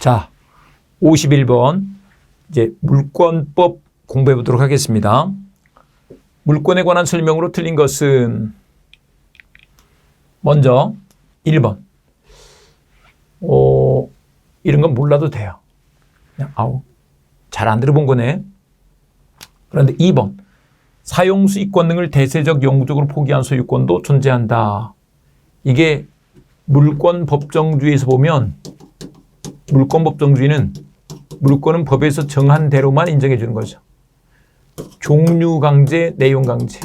자, 51번 이제 물권법 공부해 보도록 하겠습니다. 물권에 관한 설명으로 틀린 것은 먼저 1번. 이런 건 몰라도 돼요. 그냥 잘 안 들어본 거네. 그런데 2번. 사용 수익권 등을 대세적 영구적으로 포기한 소유권도 존재한다. 이게 물권 법정주의에서 보면 물권 법정주의는 물권은 법에서 정한 대로만 인정해 주는 거죠. 종류 강제, 내용 강제.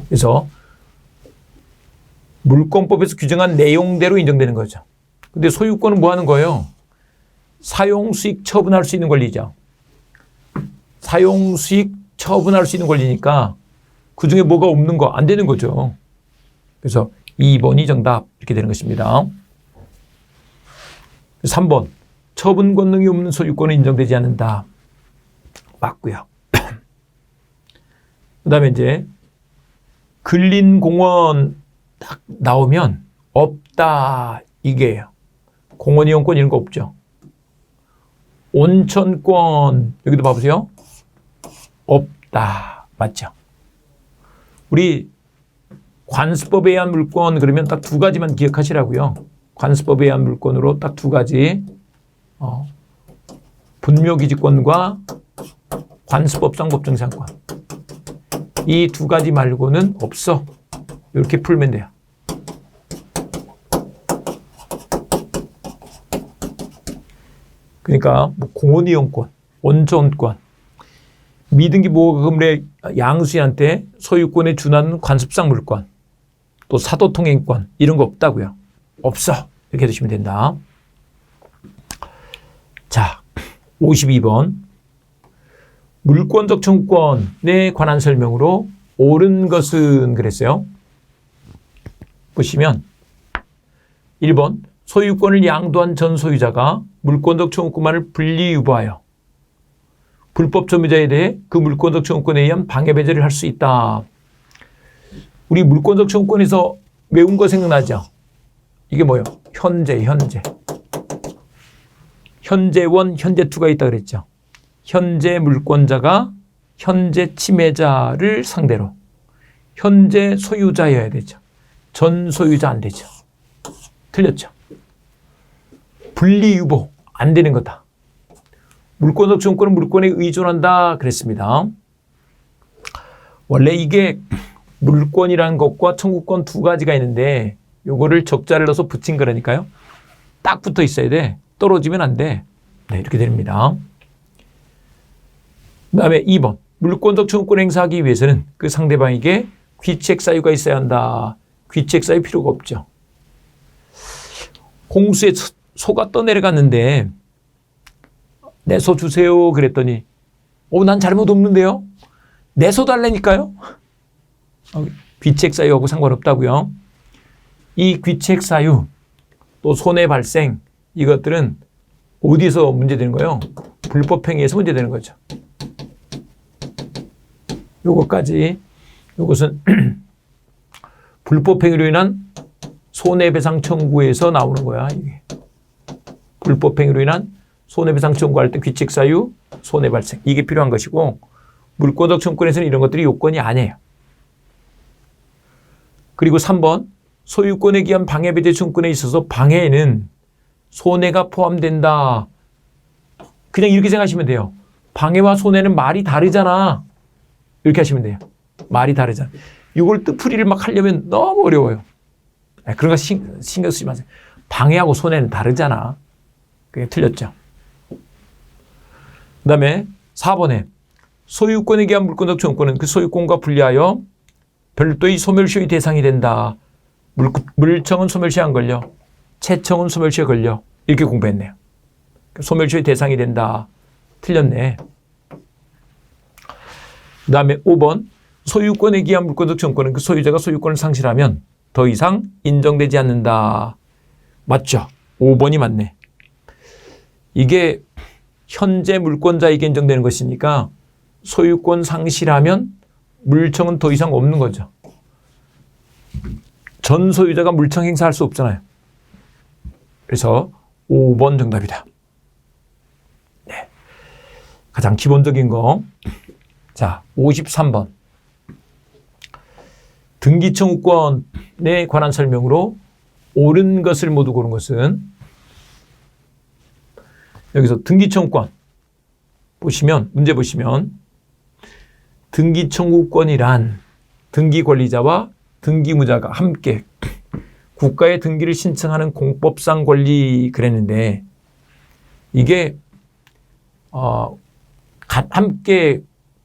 그래서 물권법에서 규정한 내용대로 인정되는 거죠. 근데 소유권은 뭐 하는 거예요? 사용수익 처분할 수 있는 권리죠. 사용수익 처분할 수 있는 권리니까 그 중에 뭐가 없는 거 안 되는 거죠. 그래서 2번이 정답 이렇게 되는 것입니다. 3번. 처분 권능이 없는 소유권은 인정되지 않는다. 맞고요. 그 다음에 이제 근린공원 딱 나오면 없다 이게요. 공원 이용권 이런 거 없죠. 온천권 여기도 봐보세요. 없다. 맞죠? 우리 관습법에 의한 물권 그러면 딱 두 가지만 기억하시라고요. 관습법에 의한 물권으로 딱 두 가지. 분묘기지권과 관습법상 법정상권. 이 두 가지 말고는 없어. 이렇게 풀면 돼요. 그러니까 뭐 공원 이용권, 온천권, 미등기 보호금의 양수인한테 소유권에 준하는 관습상 물권, 또 사도통행권 이런 거 없다고요. 없어. 이렇게 해두시면 된다. 자, 52번. 물권적 청구권에 관한 설명으로 옳은 것은 그랬어요. 보시면 1번. 소유권을 양도한 전 소유자가 물권적 청구권만을 분리유보하여 불법 점유자에 대해 그 물권적 청구권에 의한 방해 배제를 할 수 있다. 우리 물권적 청구권에서 외운 거 생각나죠? 이게 뭐예요? 현재. 현재1, 현재2가 있다 그랬죠. 현재 물권자가 현재 침해자를 상대로 현재 소유자여야 되죠. 전 소유자 안 되죠. 틀렸죠. 분리유보 안 되는 거다. 물권적 청구권은 물권에 의존한다 그랬습니다. 원래 이게 물권이라는 것과 청구권 두 가지가 있는데 요거를 적자를 넣어서 붙인 거라니까요. 딱 붙어 있어야 돼. 떨어지면 안 돼. 네, 이렇게 됩니다. 그 다음에 2번. 물권적 청구권 행사하기 위해서는 그 상대방에게 귀책 사유가 있어야 한다. 귀책 사유 필요가 없죠. 홍수에 소가 떠내려갔는데 내 소 주세요 그랬더니 난 잘못 없는데요. 내 소 달라니까요. 귀책 사유하고 상관없다고요. 이 귀책 사유 또 손해 발생 이것들은 어디서 문제되는 거예요? 불법 행위에서 문제되는 거죠. 요것까지 요것은 불법 행위로 인한 손해배상 청구에서 나오는 거야. 이게. 불법 행위로 인한 손해배상 청구할 때 귀책 사유, 손해 발생 이게 필요한 것이고 물권적 청구권에서는 이런 것들이 요건이 아니에요. 그리고 3번 소유권에 기한 방해배제 청구권에 있어서 방해에는 손해가 포함된다. 그냥 이렇게 생각하시면 돼요. 방해와 손해는 말이 다르잖아. 이렇게 하시면 돼요. 말이 다르잖아. 이걸 뜻풀이를 막 하려면 너무 어려워요. 그런 거 신경 쓰지 마세요. 방해하고 손해는 다르잖아. 그게 틀렸죠. 그 다음에 4번에 소유권에 기한 물권적 청구권은 그 소유권과 분리하여 별도의 소멸시효의 대상이 된다. 물청은 소멸시효 안 걸려. 채청은 소멸시효 걸려. 이렇게 공부했네요. 소멸시효의 대상이 된다. 틀렸네. 그 다음에 5번 소유권에 기한 물권적 청구권은 그 소유자가 소유권을 상실하면 더 이상 인정되지 않는다. 맞죠? 5번이 맞네. 이게 현재 물권자에게 인정되는 것이니까 소유권 상실하면 물청은 더 이상 없는 거죠. 전 소유자가 물청 행사할 수 없잖아요. 그래서 5번 정답이다. 네. 가장 기본적인 거. 자, 53번. 등기청구권에 관한 설명으로 옳은 것을 모두 고른 것은 여기서 등기청구권 보시면 문제 보시면 등기청구권이란 등기권리자와 등기무자가 함께 국가의 등기를 신청하는 공법상 권리 그랬는데 이게 함께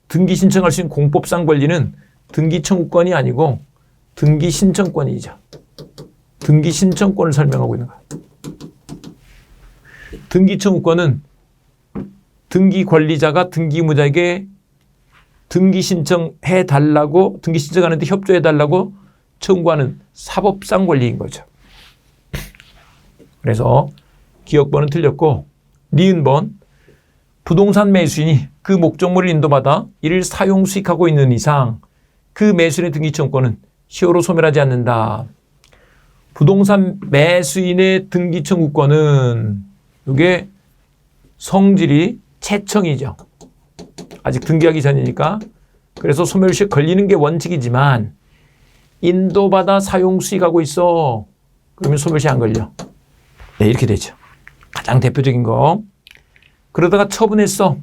등기 신청할 수 있는 공법상 권리는 등기청구권이 아니고 등기신청권이죠. 등기신청권을 설명하고 있는 거예요. 등기청구권은 등기권리자가 등기무자에게 등기 신청해 달라고 등기 신청하는데 협조해 달라고 청구하는 사법상 권리인 거죠. 그래서 기억번은 틀렸고 니은번 부동산 매수인이 그 목적물을 인도받아 이를 사용 수익하고 있는 이상 그 매수인의 등기청구권은 시효로 소멸하지 않는다. 부동산 매수인의 등기청구권은 이게 성질이 채청이죠. 아직 등기하기 전이니까. 그래서 소멸시효 걸리는 게 원칙이지만 인도받아 사용 수익하고 있어. 그러면 소멸시 안 걸려. 네, 이렇게 되죠. 가장 대표적인 거. 그러다가 처분했어.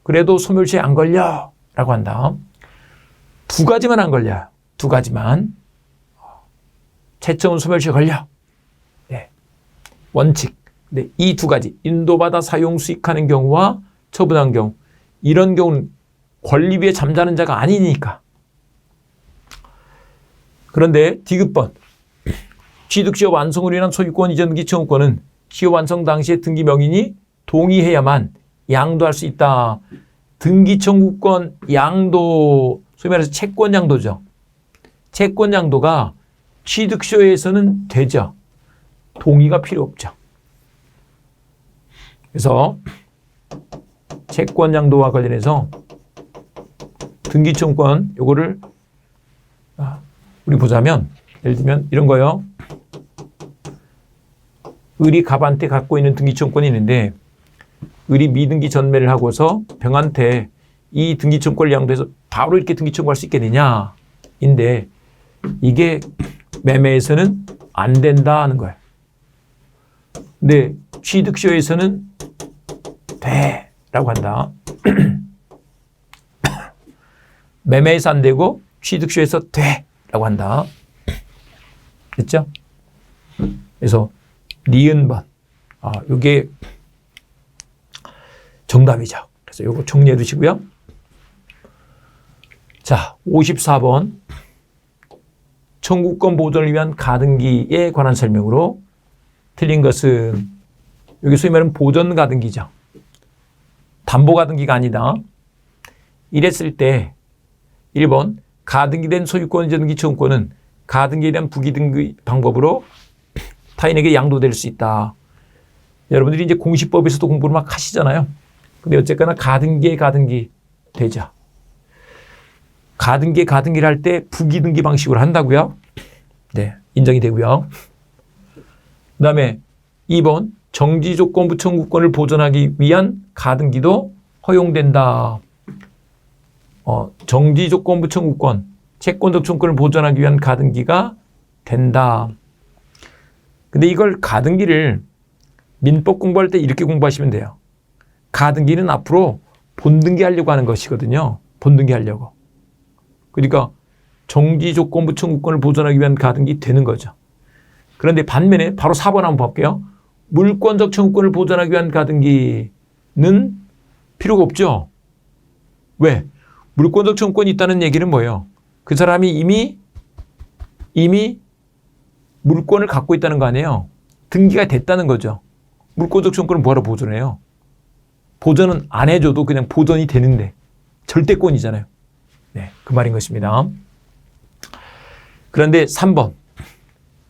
그래도 소멸시효 안 걸려. 라고 한다. 두 가지만 안 걸려요. 두 가지만. 채청은 소멸시효 걸려. 네. 원칙. 네, 이 두 가지. 인도받아 사용 수익하는 경우와 처분한 경우. 이런 경우는 권리 위에 잠자는 자가 아니니까. 그런데 디귿번 취득시효 완성으로 인한 소유권 이전 등기 청구권은 시효 완성 당시에 등기 명인이 동의해야만 양도할 수 있다. 등기 청구권 양도, 소위 말해서 채권 양도죠. 채권 양도가 취득시효에서는 되죠. 동의가 필요 없죠. 그래서 채권 양도와 관련해서 등기 청구권 요거를 우리 보자면 예를 들면 이런 거요. 을이 갑한테 갖고 있는 등기청구권이 있는데 을이 미등기 전매를 하고서 병한테 이 등기청구권을 양도해서 바로 이렇게 등기청구할 수 있겠느냐 인데 이게 매매에서는 안 된다 하는 거예요. 근데 취득시효에서는 돼 라고 한다. 매매에서 안 되고 취득시효에서 돼 라고 한다. 됐죠? 그래서 니은번 요게 정답이죠. 그래서 요거 정리해 두시고요. 자, 54번 청구권 보존을 위한 가등기에 관한 설명으로 틀린 것은 여기 소위 말하는 보존 가등기죠. 담보 가등기가 아니다. 이랬을 때 1번 가등기된 소유권 이전 등기 청구권은 가등기에 대한 부기등기 방법으로 타인에게 양도될 수 있다. 여러분들이 이제 공시법에서도 공부를 막 하시잖아요. 근데 어쨌거나 가등기에 가등기 되죠. 가등기에 가등기를 할 때 부기등기 방식으로 한다고요. 네, 인정이 되고요. 그 다음에 2번 정지조건부 청구권을 보존하기 위한 가등기도 허용된다. 정지조건부 청구권, 채권적 청구권을 보존하기 위한 가등기가 된다. 근데 이걸 가등기를 민법 공부할 때 이렇게 공부하시면 돼요. 가등기는 앞으로 본등기 하려고 하는 것이거든요. 본등기 하려고. 그러니까 정지조건부 청구권을 보존하기 위한 가등기 되는 거죠. 그런데 반면에 바로 4번 한번 볼게요. 물권적 청구권을 보존하기 위한 가등기는 필요가 없죠. 왜? 물권적 청구권이 있다는 얘기는 뭐예요? 그 사람이 이미 물권을 갖고 있다는 거 아니에요? 등기가 됐다는 거죠. 물권적 청구권은 뭐하러 보존해요? 보존은 안 해줘도 그냥 보존이 되는데 절대권이잖아요. 네, 그 말인 것입니다. 그런데 3번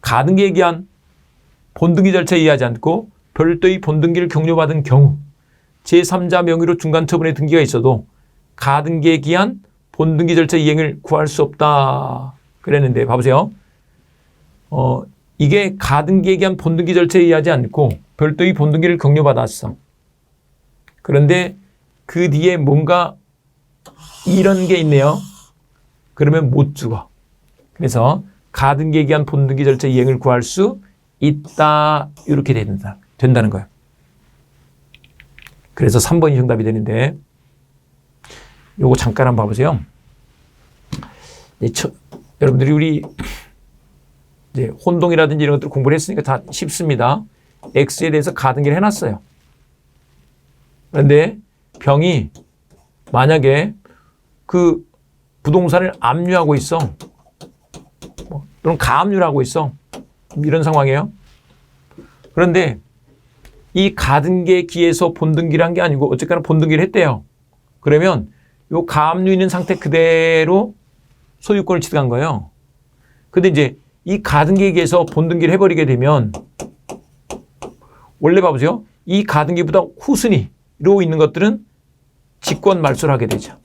가등기에 기한 본등기 절차에 의하지 않고 별도의 본등기를 격려받은 경우 제3자 명의로 중간 처분의 등기가 있어도 가등기에 기한 본등기 절차 이행을 구할 수 없다. 그랬는데 봐보세요. 이게 가등기에 의한 본등기 절차에 의하지 않고 별도의 본등기를 격려받았어. 그런데 그 뒤에 뭔가 이런 게 있네요. 그러면 못 죽어. 그래서 가등기에 의한 본등기 절차 이행을 구할 수 있다. 이렇게 된다는 거예요. 그래서 3번이 정답이 되는데 요거 잠깐 한번 봐보세요. 여러분들이 우리 이제 혼동이라든지 이런 것들 공부를 했으니까 다 쉽습니다. X에 대해서 가등기를 해놨어요. 그런데 병이 만약에 그 부동산을 압류하고 있어. 또는 가압류를 하고 있어. 이런 상황이에요. 그런데 이 가등기에 기해서 본등기를 한 게 아니고 어쨌거나 본등기를 했대요. 그러면 요 가압류 있는 상태 그대로 소유권을 취득한 거예요. 근데 이제 이 가등기에 기해서 본등기를 해버리게 되면 원래 봐보세요. 이 가등기보다 후순위로 있는 것들은 직권 말소를 하게 되죠.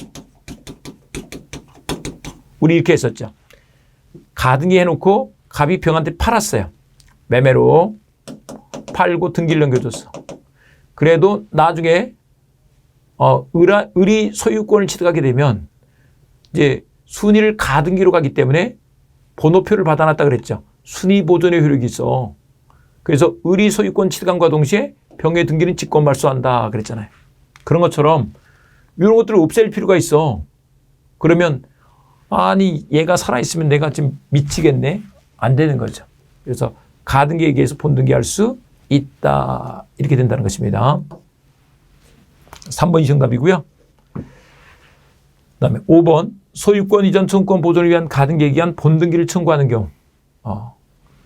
우리 이렇게 했었죠. 가등기 해놓고 갑이 병한테 팔았어요. 매매로 팔고 등기를 넘겨줬어. 그래도 나중에 을이 소유권을 취득하게 되면 이제 순위를 가등기로 가기 때문에 번호표를 받아놨다 그랬죠. 순위 보존의 효력이 있어. 그래서 을이 소유권 취득함과 동시에 병의 등기는 직권 말소한다 그랬잖아요. 그런 것처럼 이런 것들을 없앨 필요가 있어. 그러면 아니 얘가 살아있으면 내가 지금 미치겠네? 안 되는 거죠. 그래서 가등기에 의해서 본등기할 수 있다. 이렇게 된다는 것입니다. 3번이 정답이고요. 그다음에 5번 소유권 이전 청구권 보존을 위한 가등기에 의한 본등기를 청구하는 경우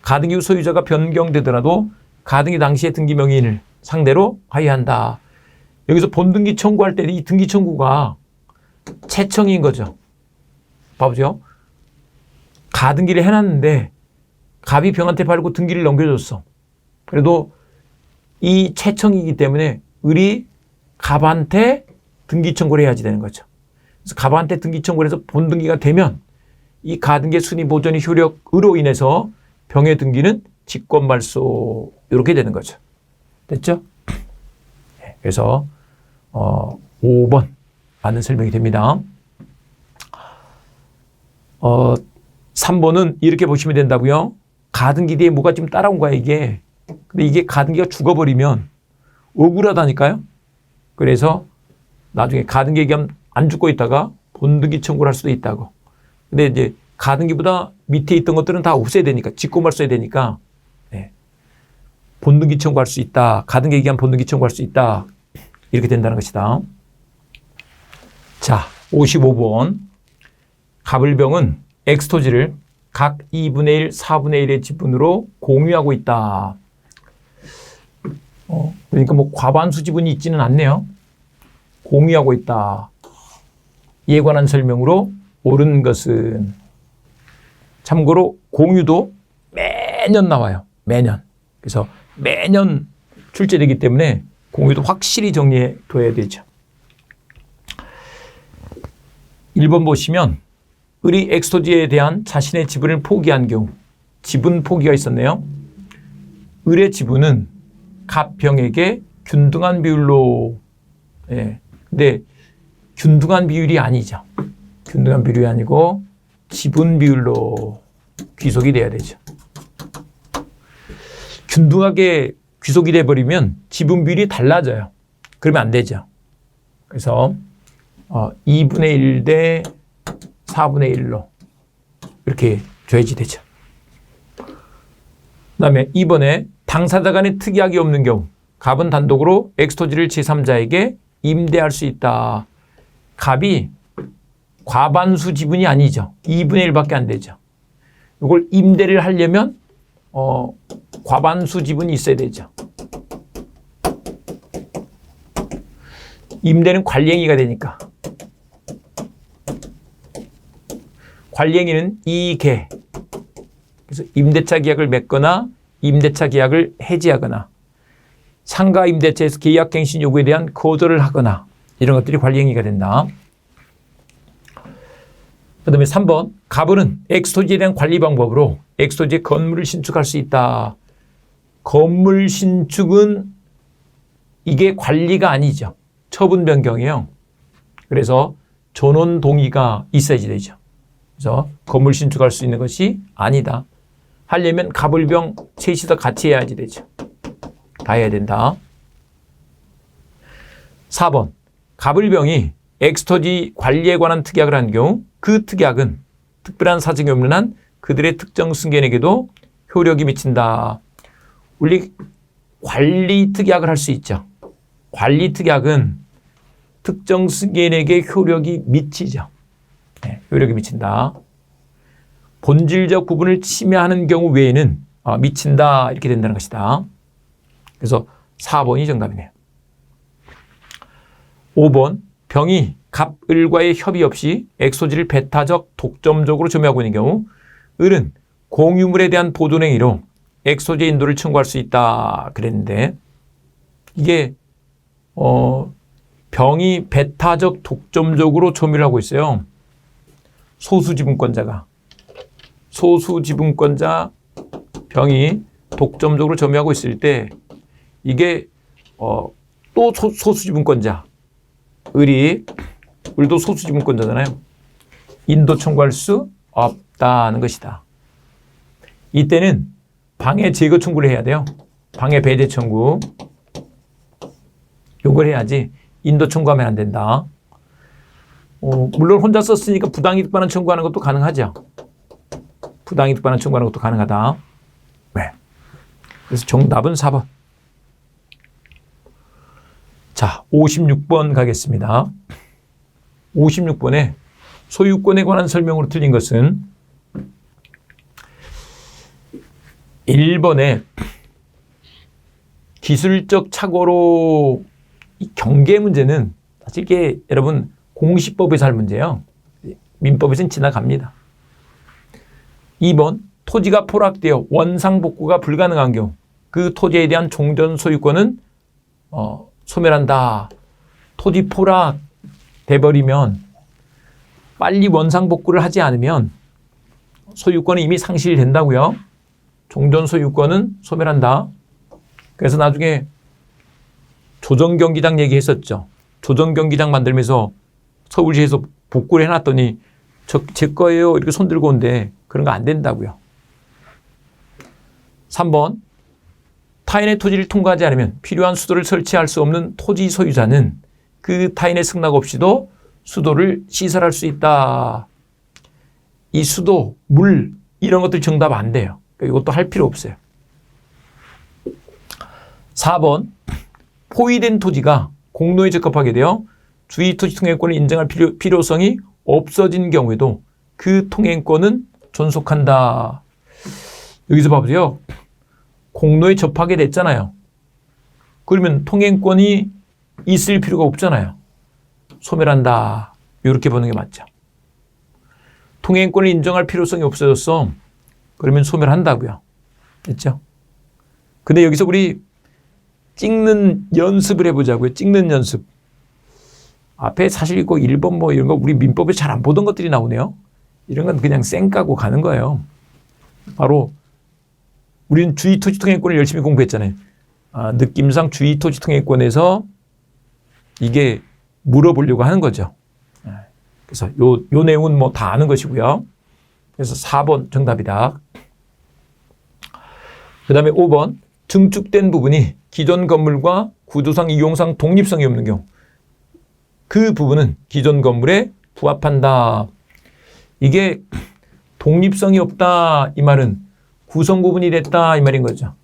가등기 후 소유자가 변경되더라도 가등기 당시의 등기 명의인을 상대로 하여한다. 여기서 본등기 청구할 때 이 등기 청구가 채청인 거죠. 봐보죠. 가등기를 해놨는데 갑이 병한테 팔고 등기를 넘겨줬어. 그래도 이 채청이기 때문에 을이 갑한테 등기 청구를 해야지 되는 거죠. 그래서 갑한테 등기 청구를 해서 본등기가 되면 이 가등기의 순위 보존의 효력으로 인해서 병의 등기는 직권 말소 이렇게 되는 거죠. 됐죠? 그래서 5번 맞는 설명이 됩니다. 3번은 이렇게 보시면 된다고요. 가등기 뒤에 뭐가 지금 따라온 거야 이게. 근데 이게 가등기가 죽어버리면 억울하다니까요. 그래서 나중에 가등기 얘기하면 안 죽고 있다가 본등기 청구를 할 수도 있다고. 근데 이제 가등기보다 밑에 있던 것들은 다 없애야 되니까 직권 말소해야 되니까 본등기 청구할 수 있다. 가등기 얘기하면 본등기 청구할 수 있다. 이렇게 된다는 것이다. 자, 55번. 갑을병은 X토지를 각 2분의 1, 4분의 1의 지분으로 공유하고 있다. 그러니까 뭐 과반수 지분이 있지는 않네요. 공유하고 있다. 이에 관한 설명으로 옳은 것은 참고로 공유도 매년 나와요. 매년. 그래서 매년 출제되기 때문에 공유도 확실히 정리해 둬야 되죠. 1번 보시면 을이 X토지에 대한 자신의 지분을 포기한 경우 지분 포기가 있었네요. 을의 지분은 갑병에게 균등한 비율로 근데 균등한 비율이 아니죠. 균등한 비율이 아니고 지분 비율로 귀속이 돼야 되죠. 균등하게 귀속이 돼버리면 지분 비율이 달라져요. 그러면 안 되죠. 그래서 2분의 1 대 4분의 1로 이렇게 줘야지 되죠. 그 다음에 2번에 당사자 간에 특이하게 없는 경우 갑은 단독으로 X토지를 제3자에게 임대할 수 있다. 갑이 과반수 지분이 아니죠. 2분의 1밖에 안 되죠. 이걸 임대를 하려면 과반수 지분이 있어야 되죠. 임대는 관리행위가 되니까. 관리행위는 이계. 그래서 임대차 계약을 맺거나 임대차 계약을 해지하거나 상가 임대차에서 계약갱신 요구에 대한 거절을 하거나 이런 것들이 관리행위가 된다. 그다음에 3번 가불은 X토지에 대한 관리 방법으로 X토지에 건물을 신축할 수 있다. 건물 신축은 이게 관리가 아니죠. 처분 변경이에요. 그래서 전원 동의가 있어야지 되죠. 그래서 건물 신축할 수 있는 것이 아니다. 하려면 가불병 셋이 다 같이 해야지 되죠. 다 해야 된다. 4번 가불병이 X토지 관리에 관한 특약을 한 경우 그 특약은 특별한 사정이 없는 한 그들의 특정 승계인에게도 효력이 미친다. 우리 관리 특약을 할 수 있죠. 관리 특약은 특정 승계인에게 효력이 미치죠. 네, 효력이 미친다. 본질적 부분을 침해하는 경우 외에는 미친다 이렇게 된다는 것이다. 그래서 4번이 정답이네요. 5번 병이 갑, 을과의 협의 없이 X토지를 배타적, 독점적으로 점유하고 있는 경우 을은 공유물에 대한 보존행위로 X토지의 인도를 청구할 수 있다 그랬는데 이게 병이 배타적, 독점적으로 점유를 하고 있어요. 소수지분권자 병이 독점적으로 점유하고 있을 때 이게 또 소수지분권자 을도 소수지분권자잖아요. 인도 청구할 수 없다는 것이다. 이때는 방해 제거 청구를 해야 돼요. 방해 배제 청구. 요걸 해야지 인도 청구하면 안 된다. 물론 혼자 썼으니까 부당이득 반환 청구하는 것도 가능하죠. 부당이득 반환 청구하는 것도 가능하다. 네. 그래서 정답은 4번. 자, 56번 가겠습니다. 56번에 소유권에 관한 설명으로 틀린 것은 1번에 기술적 착오로 이 경계 문제는 사실 이게 여러분 공시법에서 할 문제예요. 민법에서는 지나갑니다. 2번 토지가 포락되어 원상복구가 불가능한 경우 그 토지에 대한 종전 소유권은 소멸한다. 토지 포락 돼버리면 빨리 원상복구를 하지 않으면 소유권이 이미 상실된다고요. 종전 소유권은 소멸한다. 그래서 나중에 조정경기장 얘기했었죠. 조정경기장 만들면서 서울시에서 복구를 해놨더니 제 거예요 이렇게 손들고 온데 그런 거 안 된다고요. 3번 타인의 토지를 통과하지 않으면 필요한 수도를 설치할 수 없는 토지 소유자는 그 타인의 승낙 없이도 수도를 시설할 수 있다. 이 수도, 물 이런 것들 정답 안 돼요. 그러니까 이것도 할 필요 없어요. 4번 포위된 토지가 공로에 적합하게 되어 주의토지 통행권을 인정할 필요성이 없어진 경우에도 그 통행권은 존속한다. 여기서 봐보세요. 공로에 접하게 됐잖아요. 그러면 통행권이 있을 필요가 없잖아요. 소멸한다. 이렇게 보는 게 맞죠. 통행권을 인정할 필요성이 없어졌어. 그러면 소멸한다고요. 됐죠? 근데 여기서 우리 찍는 연습을 해보자고요. 찍는 연습. 앞에 사실 이거 1번 뭐 이런 거 우리 민법에 잘 안 보던 것들이 나오네요. 이런 건 그냥 쌩 까고 가는 거예요. 바로 우리는 주의토지 통행권을 열심히 공부했잖아요. 느낌상 주의토지 통행권에서 이게 물어보려고 하는 거죠. 그래서 요 내용은 뭐 다 아는 것이고요. 그래서 4번 정답이다. 그 다음에 5번 증축된 부분이 기존 건물과 구조상 이용상 독립성이 없는 경우 그 부분은 기존 건물에 부합한다. 이게 독립성이 없다 이 말은 구성 부분이 됐다 이 말인 거죠.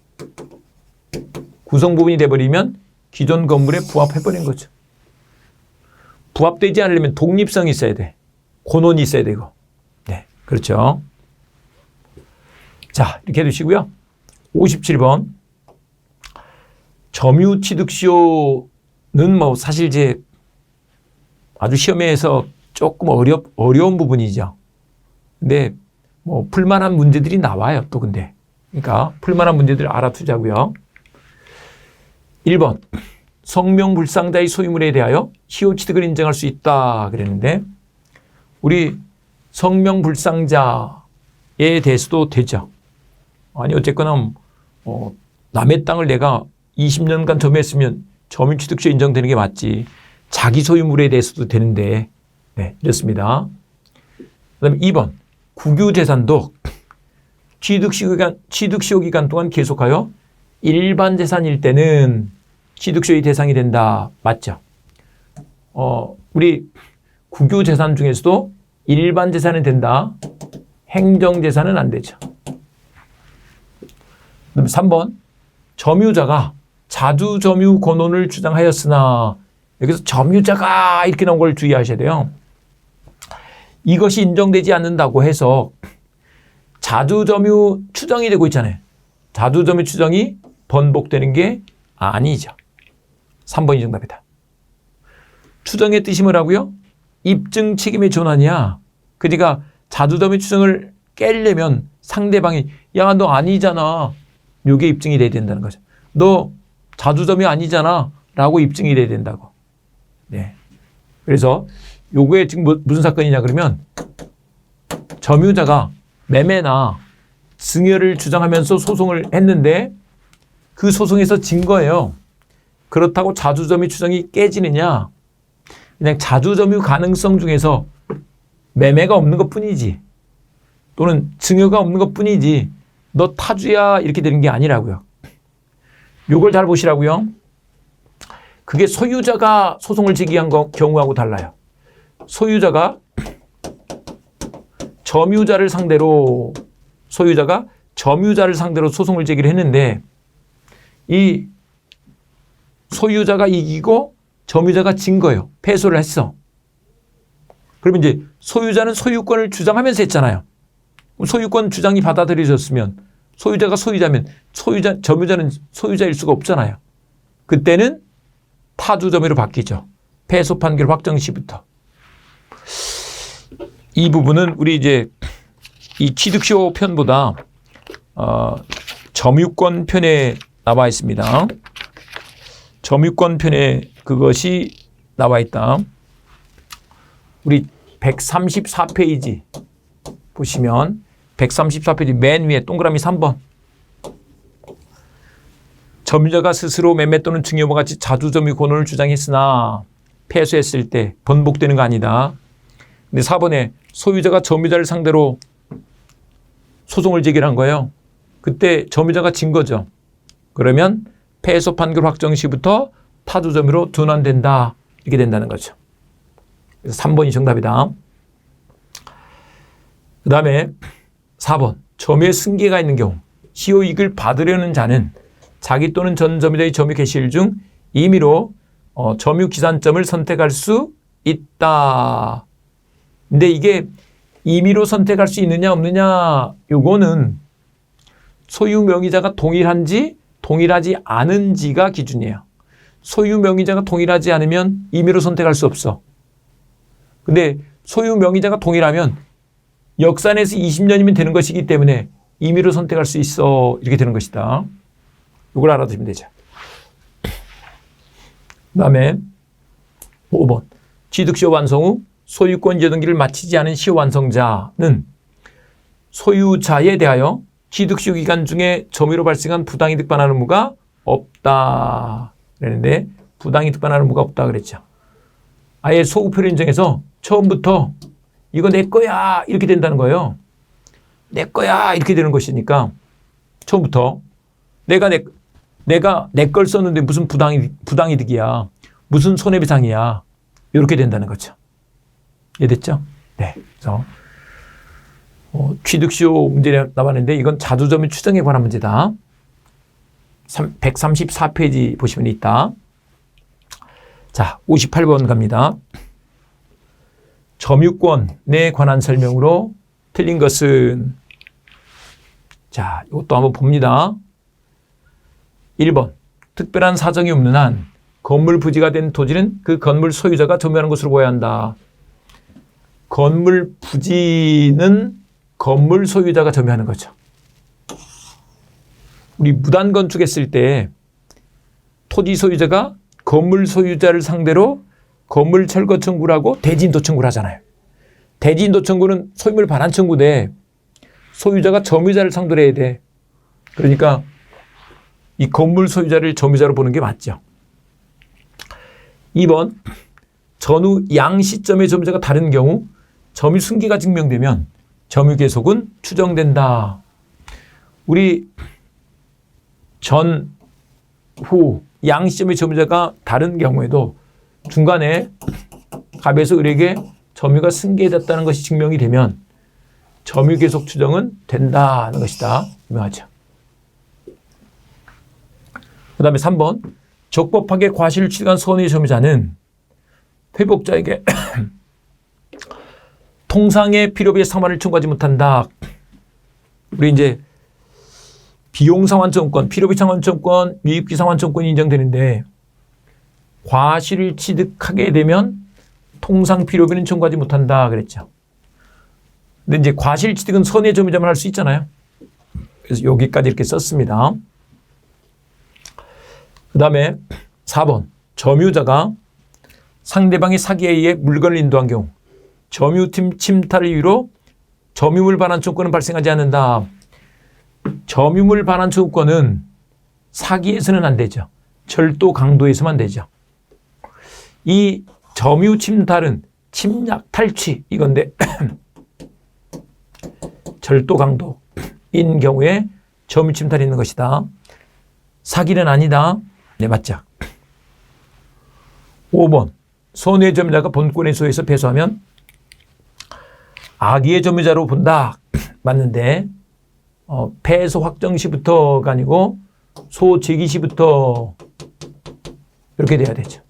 구성 부분이 돼버리면 기존 건물에 부합해버린 거죠. 부합되지 않으려면 독립성이 있어야 돼. 권원이 있어야 되고. 네, 그렇죠. 자, 이렇게 해두시고요. 57번. 점유취득시효는 뭐 사실 이제 아주 시험에서 조금 어려운 부분이죠. 근데 뭐 풀만한 문제들이 나와요. 또 근데. 그러니까 풀만한 문제들을 알아두자고요. 1번. 성명불상자의 소유물에 대하여 시효취득을 인정할 수 있다 그랬는데 우리 성명불상자에 대해서도 되죠. 아니 어쨌거나 남의 땅을 내가 20년간 점유했으면 점유취득세 인정되는 게 맞지. 자기 소유물에 대해서도 되는데 네, 이렇습니다. 그다음에 2번 국유재산도 취득시효 기간 동안 계속하여 일반 재산일 때는 취득세의 대상이 된다. 맞죠? 우리 국유재산 중에서도 일반 재산은 된다. 행정재산은 안 되죠. 그다음에 3번 점유자가 자주점유 권혼을 주장하였으나 여기서 점유자가 이렇게 나온 걸 주의하셔야 돼요. 이것이 인정되지 않는다고 해서 자주점유 추정이 되고 있잖아요. 자주점유 추정이 번복되는 게 아니죠. 3번이 정답이다. 추정의 뜻이 뭐라고요? 입증 책임의 전환이야. 그러니까 자주점유 추정을 깨려면 상대방이 야, 너 아니잖아. 이게 입증이 돼야 된다는 거죠. 너 자주점유 아니잖아. 라고 입증이 돼야 된다고. 네. 그래서 요거에 지금 무슨 사건이냐 그러면 점유자가 매매나 증여를 주장하면서 소송을 했는데 그 소송에서 진 거예요. 그렇다고 자주점유 추정이 깨지느냐? 그냥 자주점유 가능성 중에서 매매가 없는 것 뿐이지 또는 증여가 없는 것 뿐이지 너 타주야 이렇게 되는 게 아니라고요. 요걸 잘 보시라고요. 그게 소유자가 소송을 제기한 경우하고 달라요. 소유자가 점유자를 상대로 소송을 제기를 했는데 이 소유자가 이기고 점유자가 진 거예요. 패소를 했어. 그러면 이제 소유자는 소유권을 주장하면서 했잖아요. 소유권 주장이 받아들여졌으면 소유자가 소유자면 점유자는 소유자일 수가 없잖아요. 그때는 타주점유로 바뀌죠. 패소 판결 확정 시부터. 이 부분은 우리 이제 이 취득시효 편보다 점유권 편에 나와 있습니다. 점유권 편에 그것이 나와 있다. 우리 134페이지 보시면 134페이지 맨 위에 동그라미 3번. 점유자가 스스로 매매 또는 증여와 같이 자주점유 권한을 주장했으나 패소했을 때 번복되는 거 아니다. 근데 4번에 소유자가 점유자를 상대로 소송을 제기한 거예요. 그때 점유자가 진 거죠. 그러면 패소 판결 확정 시부터 타주점유로 둔환된다. 이렇게 된다는 거죠. 그래서 3번이 정답이다. 그 다음에 4번 점유의 승계가 있는 경우 시효이익을 받으려는 자는 자기 또는 전 점유자의 점유 개시일 중 임의로 점유 기산점을 선택할 수 있다. 근데 이게 임의로 선택할 수 있느냐 없느냐 요거는 소유 명의자가 동일한지 동일하지 않은지가 기준이에요. 소유 명의자가 동일하지 않으면 임의로 선택할 수 없어. 근데 소유 명의자가 동일하면 역산해서 20년이면 되는 것이기 때문에 임의로 선택할 수 있어. 이렇게 되는 것이다. 이걸 알아두시면 되죠. 그 다음에 5번 취득시효 완성 후 소유권 이전 등기를 마치지 않은 시효 완성자는 소유자에 대하여 취득시효 기간 중에 점유로 발생한 부당이득 반환 의무가 없다. 그랬는데 부당이득 반환 의무가 없다 그랬죠. 아예 소급표를 인정해서 처음부터 이거 내 거야 이렇게 된다는 거예요. 내 거야 이렇게 되는 것이니까 처음부터 내가 내 걸 썼는데 무슨 부당이득이야. 무슨 손해배상이야. 이렇게 된다는 거죠. 이해됐죠? 네. 그래서 취득시효 문제 나왔는데 이건 자주점유 추정에 관한 문제다. 134페이지 보시면 있다. 자, 58번 갑니다. 점유권에 관한 설명으로 틀린 것은 자, 이것도 한번 봅니다. 1번 특별한 사정이 없는 한 건물 부지가 된 토지는 그 건물 소유자가 점유하는 것으로 보아야 한다. 건물 부지는 건물 소유자가 점유하는 거죠. 우리 무단 건축했을 때 토지 소유자가 건물 소유자를 상대로 건물 철거 청구를 하고 대진도 청구를 하잖아요. 대지인도 청구는 소유물 반환 청구인데 소유자가 점유자를 상대로 해야 돼. 그러니까 이 건물 소유자를 점유자로 보는 게 맞죠. 2번 전후 양 시점의 점유자가 다른 경우 점유 승계가 증명되면 점유 계속은 추정된다. 우리 전, 후 양 시점의 점유자가 다른 경우에도 중간에 갑에서 을에게 점유가 승계됐다는 것이 증명이 되면 점유 계속 추정은 된다는 것이다. 유명하죠. 그 다음에 3번 적법하게 과실을 취득한 선의 점유자는 회복자에게 통상의 필요비의 상환을 청구하지 못한다. 우리 이제 비용상환청구권, 필요비 상환청구권, 유입비 상환청구권이 인정되는데 과실을 취득하게 되면 통상 필요비는 청구하지 못한다 그랬죠. 근데 이제 과실 취득은 선의 점유자만 할 수 있잖아요. 그래서 여기까지 이렇게 썼습니다. 그 다음에 4번 점유자가 상대방의 사기에 의해 물건을 인도한 경우 점유팀 침탈을 이유로 점유물 반환 청구권은 발생하지 않는다. 점유물 반환 청구권은 사기에서는 안 되죠. 절도 강도에서만 되죠. 이 점유 침탈은 침략 탈취 이건데 절도 강도인 경우에 점유 침탈이 있는 것이다. 사기는 아니다. 네, 맞죠. 5번 손해의 점유자가 본권의 소유에서 패소하면 악의의 점유자로 본다. 맞는데 패소 확정 시부터가 아니고 소제기 시부터 이렇게 돼야 되죠.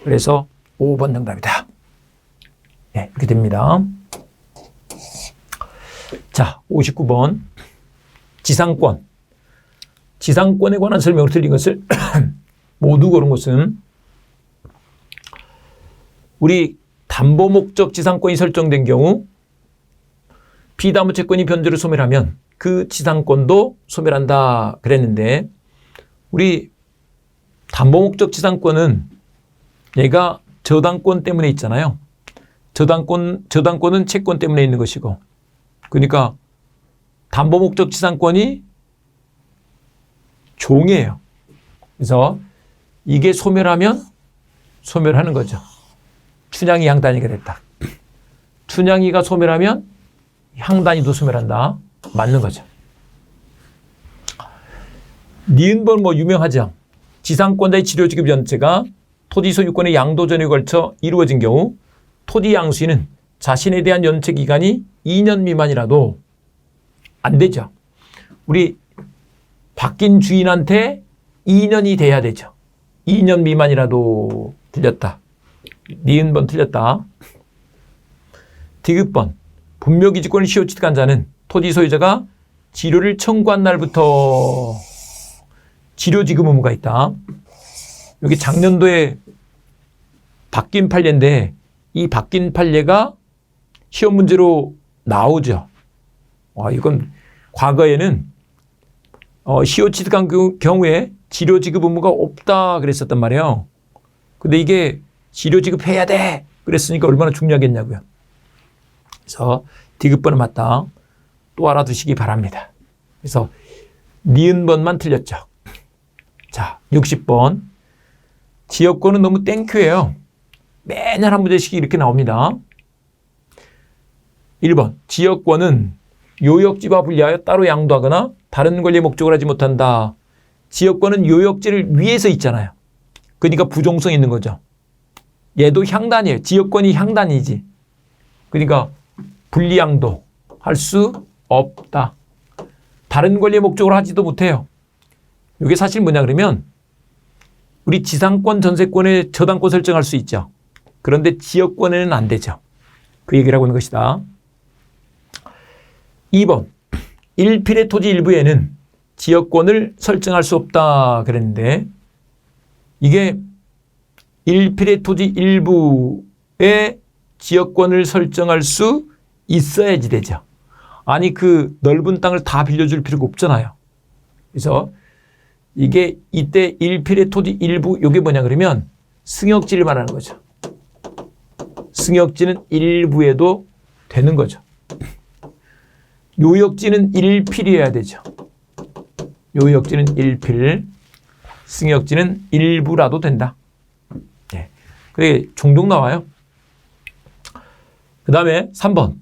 그래서 5번 정답이다. 네, 이렇게 됩니다. 자, 59번 지상권. 지상권에 관한 설명을 틀린 것을 모두 고른 것은 우리 담보 목적 지상권이 설정된 경우 피담보 채권이 변제로 소멸하면 그 지상권도 소멸한다 그랬는데 우리 담보 목적 지상권은 얘가 저당권 때문에 있잖아요. 저당권은 채권 때문에 있는 것이고 그러니까 담보 목적 지상권이 종이에요. 그래서 이게 소멸하면 소멸하는 거죠. 춘향이 향단이가 됐다. 춘향이가 소멸하면 향단이도 소멸한다. 맞는 거죠. 니은번 뭐 유명하죠. 지상권자의 지료지급 연체가 토지 소유권의 양도전에 걸쳐 이루어진 경우 토지 양수인은 자신에 대한 연체 기간이 2년 미만이라도 안 되죠. 우리 바뀐 주인한테 2년이 돼야 되죠. 2년 미만이라도 틀렸다. 니은번 틀렸다. 디귿번 분묘기지권을 시효 취득한 자는 토지 소유자가 지료를 청구한 날부터 지료 지급 의무가 있다. 여기 작년도에 바뀐 판례인데 이 바뀐 판례가 시험 문제로 나오죠. 이건 과거에는 시효 취득한 경우에 지료 지급 의무가 없다 그랬었단 말이에요. 근데 이게 지료 지급해야 돼 그랬으니까 얼마나 중요하겠냐고요. 그래서 디귿번은 맞다. 또 알아두시기 바랍니다. 그래서 니은번만 틀렸죠. 자, 60번 지역권은 너무 땡큐예요. 매년 한 문제씩 이렇게 나옵니다. 1번 지역권은 요역지와 분리하여 따로 양도하거나 다른 권리의 목적을 하지 못한다. 지역권은 요역지를 위에서 있잖아요. 그러니까 부종성이 있는 거죠. 얘도 향단이에요. 지역권이 향단이지. 그러니까 분리양도 할 수 없다. 다른 권리의 목적으로 하지도 못해요. 이게 사실 뭐냐 그러면 우리 지상권, 전세권에 저당권 설정할 수 있죠. 그런데 지역권에는 안 되죠. 그 얘기를 하고 있는 것이다. 2번 1필의 토지 일부에는 지역권을 설정할 수 없다 그랬는데 이게 1필의 토지 일부에 지역권을 설정할 수 있어야지 되죠. 아니 그 넓은 땅을 다 빌려줄 필요가 없잖아요. 그래서 이게 이때 1필의 토지 일부 이게 뭐냐 그러면 승역지를 말하는 거죠. 승역지는 일부에도 되는 거죠. 요역지는 일필이어야 되죠. 요역지는 일필, 승역지는 일부라도 된다. 네. 그게 종종 나와요. 그 다음에 3번.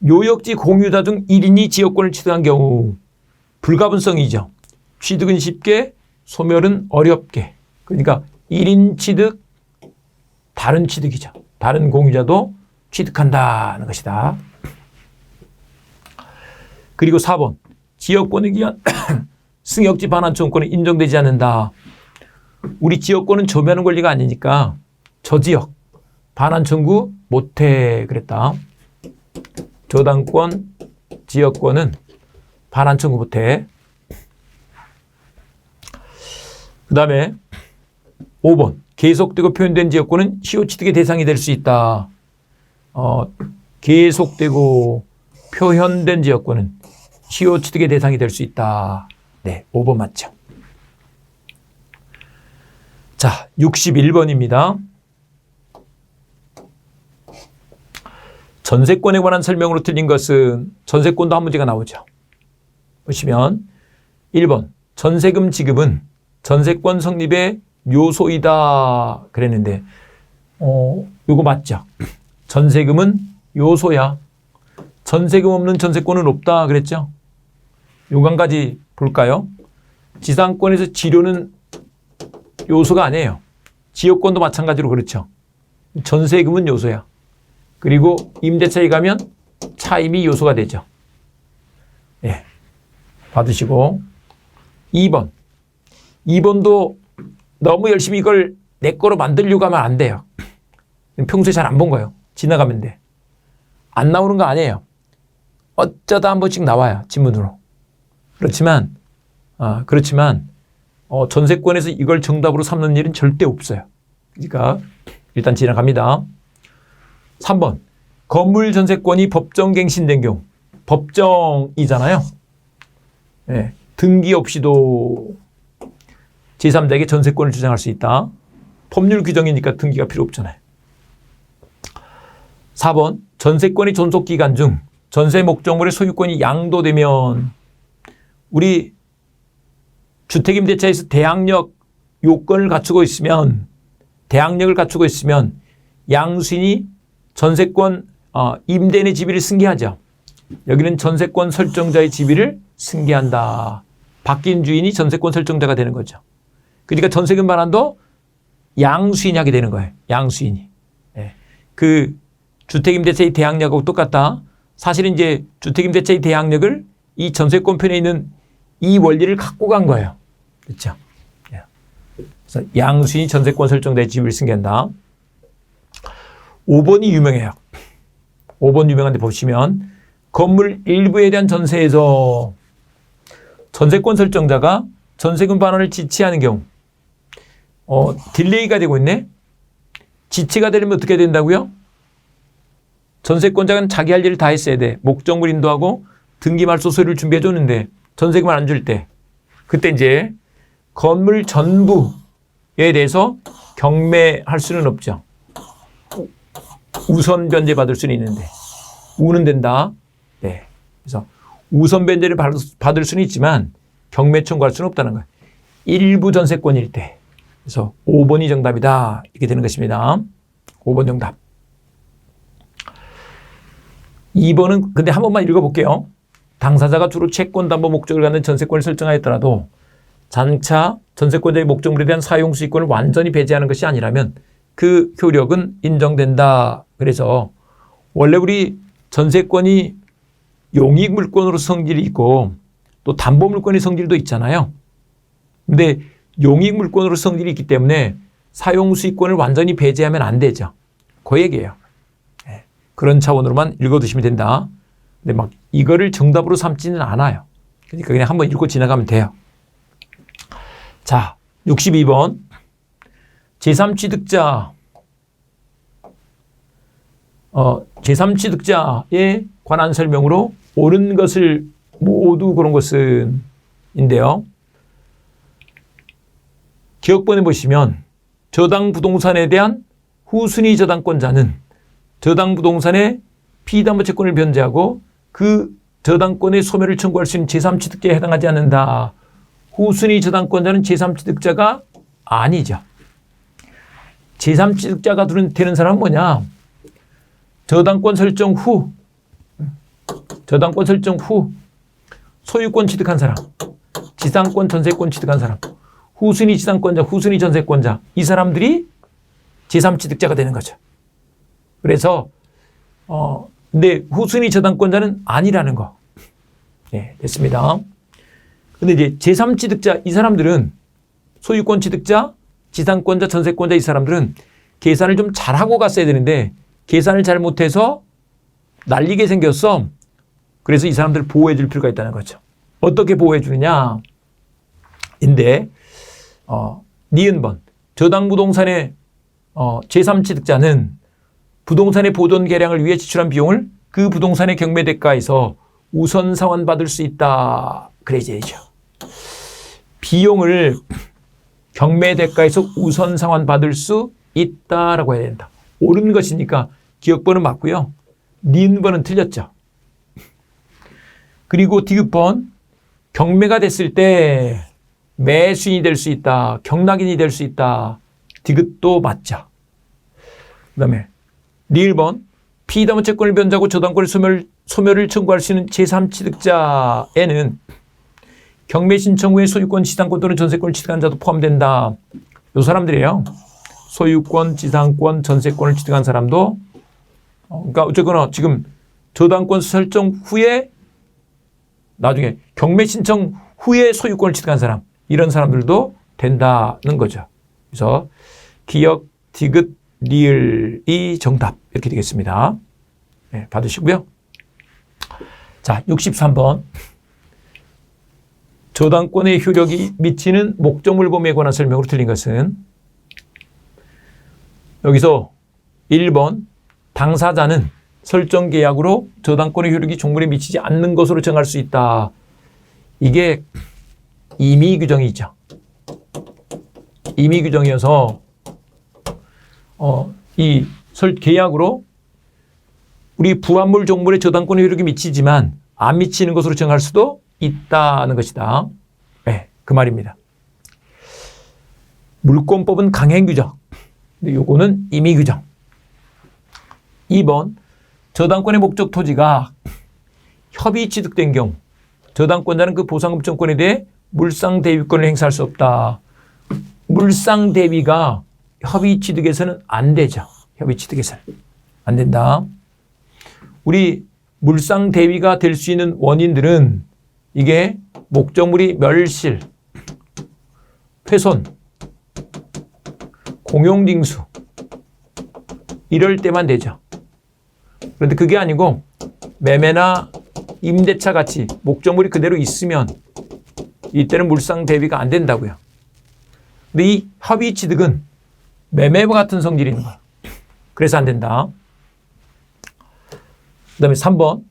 요역지 공유자 중 1인이 지역권을 취득한 경우 불가분성이죠. 취득은 쉽게, 소멸은 어렵게. 그러니까 1인 취득, 다른 취득이죠. 다른 공유자도 취득한다는 것이다. 그리고 4번. 지역권에 기한 승역지 반환청구권은 인정되지 않는다. 우리 지역권은 점유하는 권리가 아니니까 저 지역 반환청구 못해 그랬다. 저당권, 지역권은 반환청구 못해. 그 다음에 5번. 계속되고 표현된 지역권은 시효취득의 대상이 될 수 있다. 계속되고 표현된 지역권은 시효취득의 대상이 될 수 있다. 네, 5번 맞죠. 자, 61번입니다. 전세권에 관한 설명으로 틀린 것은 전세권도 한 문제가 나오죠. 보시면 1번 전세금 지급은 전세권 성립의 요소이다 그랬는데 요거 맞죠? 전세금은 요소야. 전세금 없는 전세권은 없다 그랬죠? 요거 한 가지 볼까요? 지상권에서 지료는 요소가 아니에요. 지역권도 마찬가지로 그렇죠. 전세금은 요소야. 그리고 임대차에 가면 차임이 요소가 되죠. 예, 받으시고 2번. 2번도 너무 열심히 이걸 내 거로 만들려고 하면 안 돼요. 평소에 잘 안 본 거예요. 지나가면 돼. 안 나오는 거 아니에요. 어쩌다 한 번씩 나와요. 지문으로. 그렇지만 전세권에서 이걸 정답으로 삼는 일은 절대 없어요. 그러니까 일단 지나갑니다. 3번. 건물 전세권이 법정갱신된 경우. 법정이잖아요. 네, 등기 없이도 제3자에게 전세권을 주장할 수 있다. 법률 규정이니까 등기가 필요 없잖아요. 4번. 전세권의 존속기간 중 전세 목적물의 소유권이 양도되면 우리 주택임대차에서 대항력 요건을 갖추고 있으면 대항력을 갖추고 있으면 양수인이 전세권 임대인의 지위를 승계하죠. 여기는 전세권 설정자의 지위를 승계한다. 바뀐 주인이 전세권 설정자가 되는 거죠. 그러니까 전세금 반환도 양수인이 하게 되는 거예요. 양수인이. 네. 그 주택임대차의 대항력하고 똑같다. 사실은 이제 주택임대차의 대항력을 이 전세권 편에 있는 이 원리를 갖고 간 거예요. 그렇죠? 그래서 양수인이 전세권 설정자의 지위를 승계한다. 5번이 유명해요. 5번 유명한데 보시면 건물 일부에 대한 전세에서 전세권 설정자가 전세금 반환을 지체하는 경우 딜레이가 되고 있네. 지체가 되려면 어떻게 된다고요? 전세권자는 자기 할 일을 다 했어야 돼. 목적물 인도하고 등기 말소 서류를 준비해 줬는데 전세금을 안 줄 때 그때 이제 건물 전부에 대해서 경매할 수는 없죠. 우선 변제 받을 수는 있는데 우는 된다. 네. 그래서 우선 변제를 받을 수는 있지만 경매 청구할 수는 없다는 거예요. 일부 전세권일 때. 그래서 5번이 정답이다. 이렇게 되는 것입니다. 5번 정답. 2번은 근데 한 번만 읽어볼게요. 당사자가 주로 채권 담보 목적을 갖는 전세권을 설정하였더라도 장차 전세권자의 목적물에 대한 사용 수익권을 완전히 배제하는 것이 아니라면 그 효력은 인정된다. 그래서 원래 우리 전세권이 용익물권으로 성질이 있고 또 담보물권의 성질도 있잖아요. 근데 용익물권으로 성질이 있기 때문에 사용 수익권을 완전히 배제하면 안 되죠. 그 얘기예요. 네. 그런 차원으로만 읽어두시면 된다. 근데 막 이거를 정답으로 삼지는 않아요. 그러니까 그냥 한번 읽고 지나가면 돼요. 자, 62번. 제3취득자. 제3취득자에 관한 설명으로 옳은 것을 모두 그런 것은 인데요. 기억본에 보시면 저당 부동산에 대한 후순위 저당권자는 저당 부동산의 피담보 채권을 변제하고 그 저당권의 소멸을 청구할 수 있는 제3취득자에 해당하지 않는다. 후순위 저당권자는 제3취득자가 아니죠. 제3취득자가 되는 사람은 뭐냐? 저당권 설정 후 소유권 취득한 사람, 지상권 전세권 취득한 사람, 후순위 지상권자, 후순위 전세권자, 이 사람들이 제3취득자가 되는 거죠. 그래서 근데 후순위 저당권자는 아니라는 거. 네, 됐습니다. 근데 이제 제3취득자, 이 사람들은 소유권 취득자, 지상권자, 전세권자, 이 사람들은 계산을 좀 잘하고 갔어야 되는데 계산을 잘 못해서 날리게 생겼어. 그래서 이 사람들을 보호해 줄 필요가 있다는 거죠. 어떻게 보호해 주느냐? 인데 니은번 저당부동산의 제3취득자는 부동산의 보존 개량을 위해 지출한 비용을 그 부동산의 경매대가에서 우선 상환받을 수 있다. 그래야죠. 비용을 경매대가에서 우선 상환받을 수 있다라고 해야 된다. 옳은 것이니까 기억번은 맞고요. 니은번은 틀렸죠. 그리고 디귿번 경매가 됐을 때 매수인이 될 수 있다. 경락인이 될 수 있다. 디귿도 맞죠. 그 다음에 리을번 피담보 채권을 변제하고 저당권의 소멸을 청구할 수 있는 제3취득자에는 경매 신청 후에 소유권, 지상권 또는 전세권을 취득한 자도 포함된다. 이 사람들이에요. 소유권, 지상권, 전세권을 취득한 사람도 그러니까 어쨌거나 지금 저당권 설정 후에 나중에 경매 신청 후에 소유권을 취득한 사람, 이런 사람들도 된다는 거죠. 그래서 기역, 디귿, 리을이 정답 이렇게 되겠습니다. 네, 받으시고요. 자, 63번 저당권의 효력이 미치는 목적물 범위에 관한 설명으로 틀린 것은 여기서 1번 당사자는 설정 계약으로 저당권의 효력이 종물에 미치지 않는 것으로 정할 수 있다. 이게 임의 규정이죠. 임의 규정이어서 이 계약으로 우리 부합물 종물의 저당권의 효력이 미치지만 안 미치는 것으로 정할 수도 있다는 것이다. 네, 그 말입니다. 물권법은 강행 규정. 근데 요거는 임의 규정. 2번 저당권의 목적 토지가 협의 취득된 경우 저당권자는 그 보상금 청권에 대해 물상 대위권을 행사할 수 없다. 물상 대위가 협의 취득에서는 안 되죠. 협의 취득에서는 안 된다. 우리 물상 대위가 될 수 있는 원인들은 이게 목적물이 멸실, 훼손, 공용징수 이럴 때만 되죠. 그런데 그게 아니고 매매나 임대차 같이 목적물이 그대로 있으면 이때는 물상 대위가 안 된다고요. 근데 이 협의 취득은 매매와 같은 성질이 있는 거야. 그래서 안 된다. 그 다음에 3번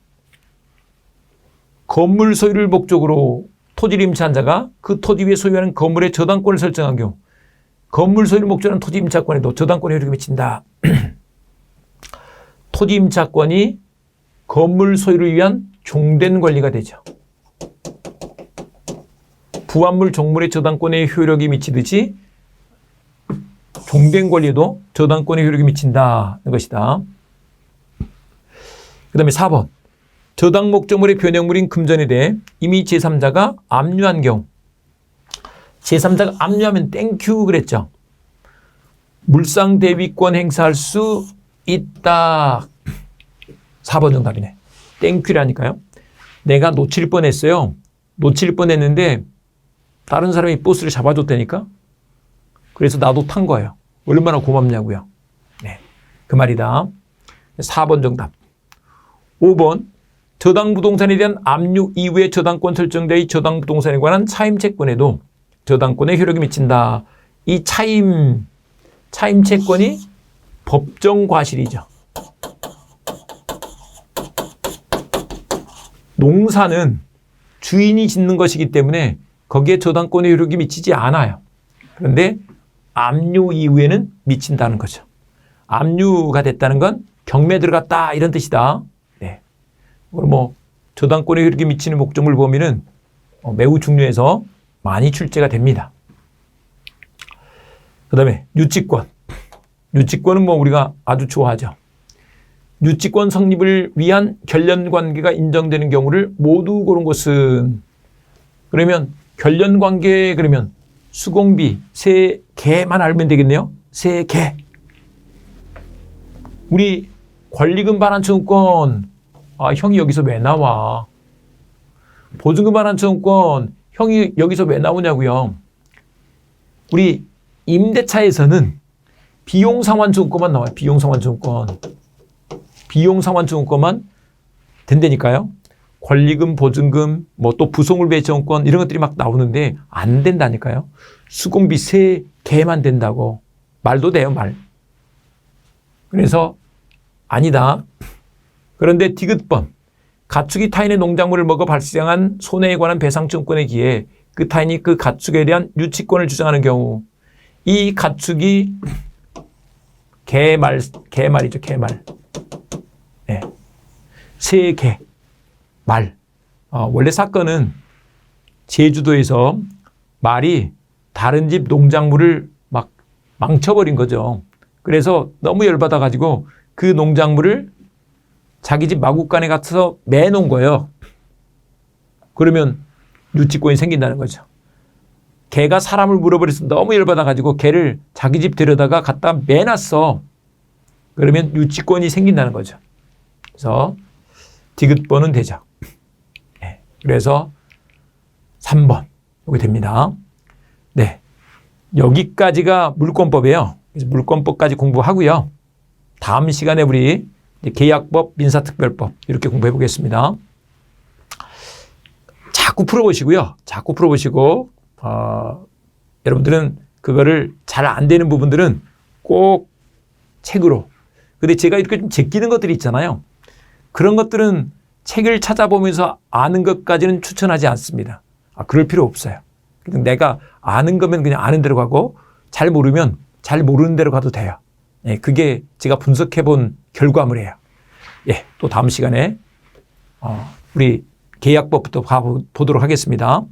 건물 소유를 목적으로 토지를 임차한 자가 그 토지 위에 소유하는 건물의 저당권을 설정한 경우 건물 소유를 목적으로 하는 토지 임차권에도 저당권의 효력이 미친다. 토지 임차권이 건물 소유를 위한 종된 권리가 되죠. 부합물 종물의 저당권의 효력이 미치듯이 종된 권리에도 저당권의 효력이 미친다는 것이다. 그 다음에 4번 저당 목적물의 변형물인 금전에 대해 이미 제3자가 압류한 경우 제3자가 압류하면 땡큐 그랬죠. 물상 대위권 행사할 수 있다. 4번 정답이네. 땡큐라니까요. 내가 놓칠 뻔했어요. 놓칠 뻔했는데 다른 사람이 버스를 잡아줬다니까. 그래서 나도 탄 거예요. 얼마나 고맙냐고요. 네, 그 말이다. 4번 정답. 5번 저당 부동산에 대한 압류 이후에 저당권 설정자의 저당 부동산에 관한 차임 채권에도 저당권에 효력이 미친다. 이 차임 채권이 법정 과실이죠. 농사는 주인이 짓는 것이기 때문에 거기에 저당권의 효력이 미치지 않아요. 그런데 압류 이후에는 미친다는 거죠. 압류가 됐다는 건 경매 들어갔다 이런 뜻이다. 네. 뭐 저당권에 그렇게 미치는 목적물 범위는 매우 중요해서 많이 출제가 됩니다. 그 다음에 유치권. 유치권은 뭐 우리가 아주 좋아하죠. 유치권 성립을 위한 결련관계가 인정되는 경우를 모두 고른 것은, 그러면 결련관계 그러면 수공비 세 개만 알면 되겠네요. 세 개. 우리 권리금 반환청구권, 형이 여기서 왜 나와? 보증금 반환청구권, 형이 여기서 왜 나오냐고요. 우리 임대차에서는 비용상환청구권만 나와요. 비용상환청구권. 비용상환청구권만 된다니까요. 권리금, 보증금, 뭐 또 부속물 배정권 이런 것들이 막 나오는데 안 된다니까요. 수공비 세 개만 된다고. 말도 돼요, 말. 그래서 아니다. 그런데 디귿번. 가축이 타인의 농작물을 먹어 발생한 손해에 관한 배상청구권에 기해 그 타인이 그 가축에 대한 유치권을 주장하는 경우, 이 가축이 개말이죠, 개말. 네. 세 개. 말. 원래 사건은 제주도에서 말이 다른 집 농작물을 막 망쳐버린 거죠. 그래서 너무 열받아가지고 그 농작물을 자기 집 마구간에 가서 매놓은 거예요. 그러면 유치권이 생긴다는 거죠. 개가 사람을 물어버려서 너무 열받아가지고 개를 자기 집 데려다가 갖다 매놨어. 그러면 유치권이 생긴다는 거죠. 그래서 디귿번은 되죠. 네. 그래서 3번 여기 됩니다. 네, 여기까지가 물권법이에요. 그래서 물권법까지 공부하고요. 다음 시간에 우리 계약법, 민사특별법 이렇게 공부해 보겠습니다. 자꾸 풀어보시고요. 자꾸 풀어보시고 여러분들은 그거를 잘 안 되는 부분들은 꼭 책으로. 근데 제가 이렇게 좀 제끼는 것들이 있잖아요. 그런 것들은 책을 찾아보면서 아는 것까지는 추천하지 않습니다. 그럴 필요 없어요. 내가 아는 거면 그냥 아는 대로 가고 잘 모르면 잘 모르는 대로 가도 돼요. 예, 그게 제가 분석해 본 결과물이에요. 예, 또 다음 시간에 우리 계약법부터 보도록 하겠습니다.